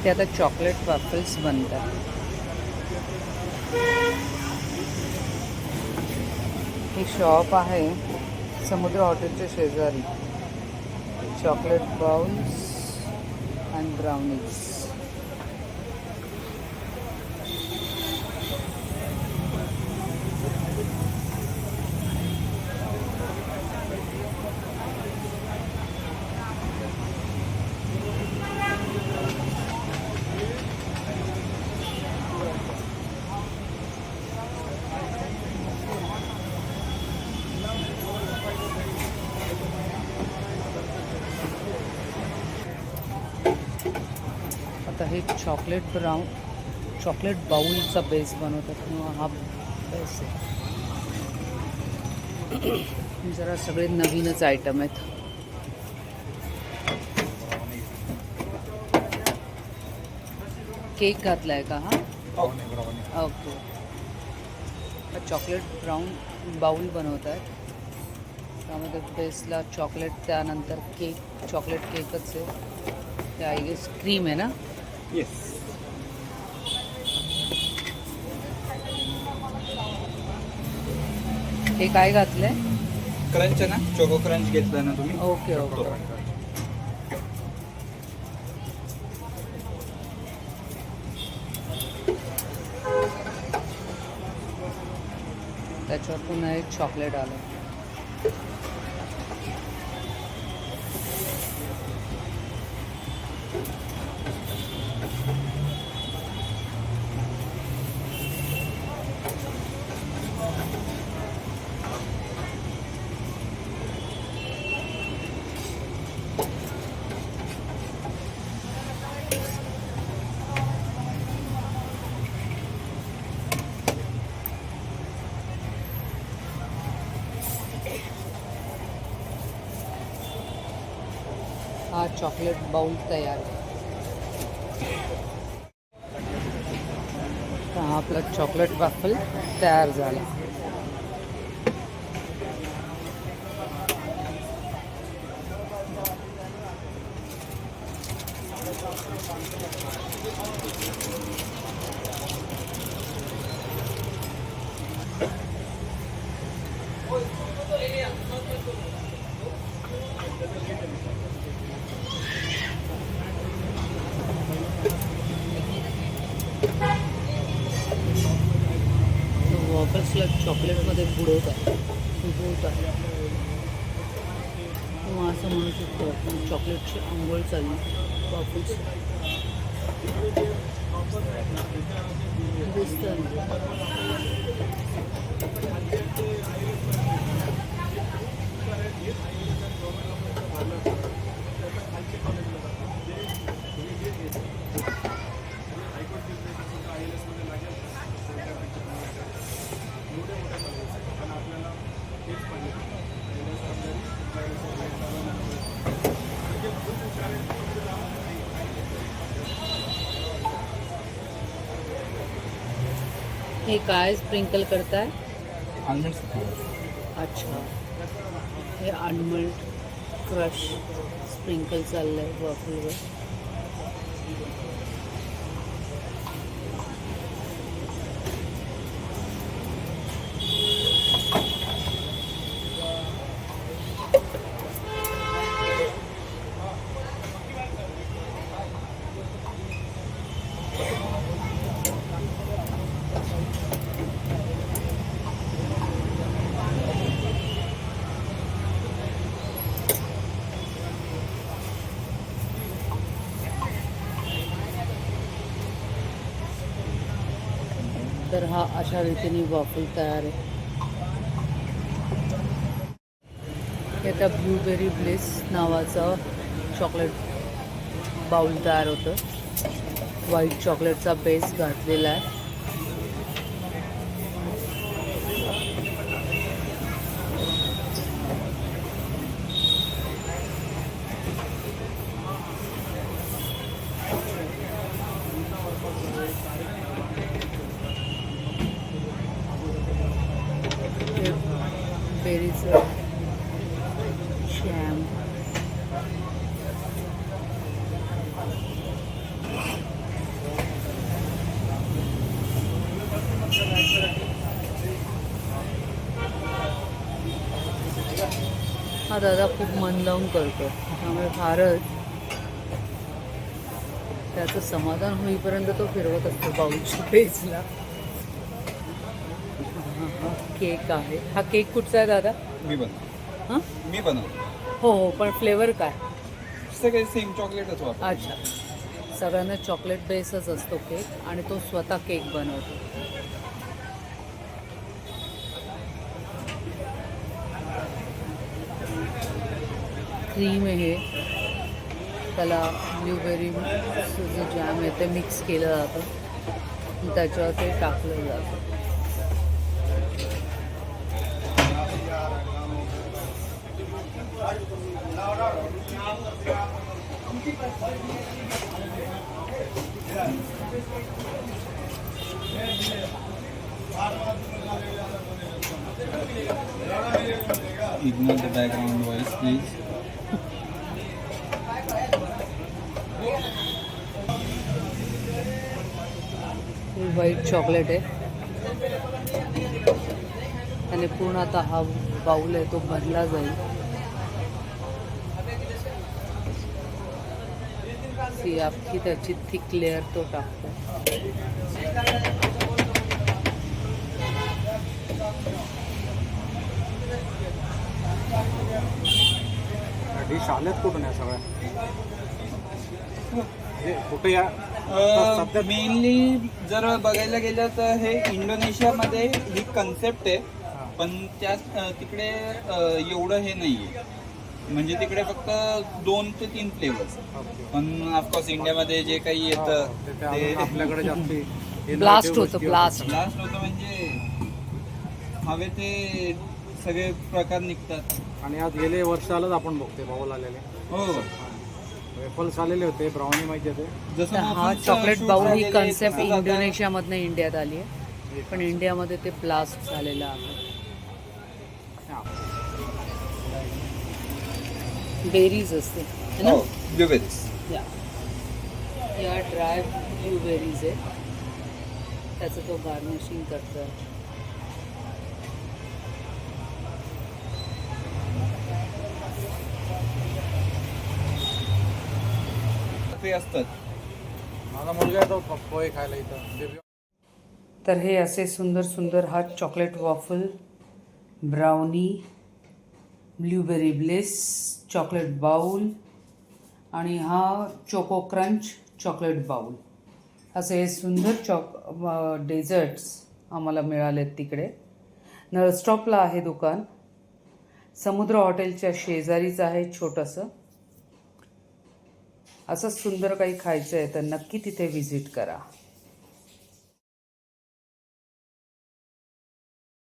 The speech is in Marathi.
इथे आता चॉकलेट वॅफल्स बनतात. ही शॉप आहे समुद्र हॉटेलच्या शेजारी. Chocolate bowls and brownies. आता हे चॉकलेट बाउलचा बेस बनवतात किंवा हा बेस आहे. जरा सगळे नवीनच आयटम आहेत. केक घातला आहे का हा? ओके. चॉकलेट ब्राऊन बाउल बनवत आहेत. त्यामध्ये बेसला चॉकलेट, त्यानंतर केक, चॉकलेट केकच आहे. ते आय गेस क्रीम आहे ना? येस. हे काय घातलंय? क्रंच आहे ना, चोको क्रंच घेतला ना तुम्ही? Okay okay. त्याच्यावर पुन्हा एक चॉकलेट आलं. हा चॉकलेट बाउल तयार आहे. हा आपला चॉकलेट वॅफल तयार झाला. वॉफल्सला चॉकलेटमध्ये बुडवतात किंवा असं म्हणू शकतो आपण चॉकलेटची आंघोळ चालली वॉफल्स. दिसतं हे काय स्प्रिंकल करताय? अच्छा, हे आलमंड क्रश स्प्रिंकल चाललंय वॉफलवर. तर हा अशा रीतीने वॉफल तयार आहे. आता ब्लूबेरी ब्लिस नावाचा चॉकलेट बाउल तयार होतं. व्हाईट चॉकलेटचा बेस घातलेला आहे. बेरीचं शॅम, दादा खूप मन लावून करतो, त्यामुळे फारच त्याचं समाधान होईपर्यंत तो फिरवत असतो बाउलच्या बेसला. केक आहे. हा केक कुठचा आहे दादा? मी बनवतो. हां, मी बनवतो. हो हो, पण फ्लेवर काय? सगळे सेम चॉकलेटच वापरतो. अच्छा, सगळ्यांना चॉकलेट बेसच असतो केक आणि तो स्वतः केक बनवतो. क्रीम आहे, त्याला ब्लूबेरीचं जे जॅम आहे ते मिक्स केलं जातं, त्याच्यावर ते टाकलं जातं. Ignore the background voice, please. White chocolate आहे आणि पूर्ण आता हा बाउल आहे तो भरला जाईल. सी अख्खी त्याची थिक लेअर तो टाकतो. डिश आल्यात कुठून या सगळ्या? हे कुठे या सध्या मेनली जर बघायला गेलं तर हे इंडोनेशियामध्ये ही कन्सेप्ट आहे, पण त्यात तिकडे एवढं हे नाही आहे. म्हणजे तिकडे फक्त 2 ते 3 फ्लेवर्स, पण ऑफकोर्स इंडियामध्ये जे काही येतं ते आपल्याकडे जास्त ब्लास्ट होतं, ब्लास्ट. लास्ट होतं. म्हणजे हवे ते सगळे प्रकार निघतात. आणि आज गेले वर्षालाच आपण बघते बाउल आलेले. हो, वेफल्स आलेले होते, ब्राउनी माहिती होते. जसं हा muffins चॉकलेट shoot बाउल ही झालेले, कन्सेप्ट तसंच आता- इंडोनेशियामधनं इंडियात आली आहे, पण इंडियामध्ये ते ब्लास्ट झालेलं आहे. बेरीज असते है ना? हो, blueberries. या ड्राय ब्लूबेरीज आहे, त्याचं तो गार्निशिंग करतो. ते असतात. माझा मुलगा येतो पोहे खायला इथं. तर हे असे सुंदर सुंदर हा chocolate waffle, brownie, blueberry bliss, chocolate bowl आणि हा चोको क्रंच चॉकलेट बाउल, असे हे सुंदर डेझर्ट्स आम्हाला मिळालेत तिकडे. नळस्टॉपला आहे दुकान, समुद्र हॉटेलच्या शेजारीच आहे छोटंसं. असंच सुंदर काही खायचं आहे तर नक्की तिथे व्हिजिट करा.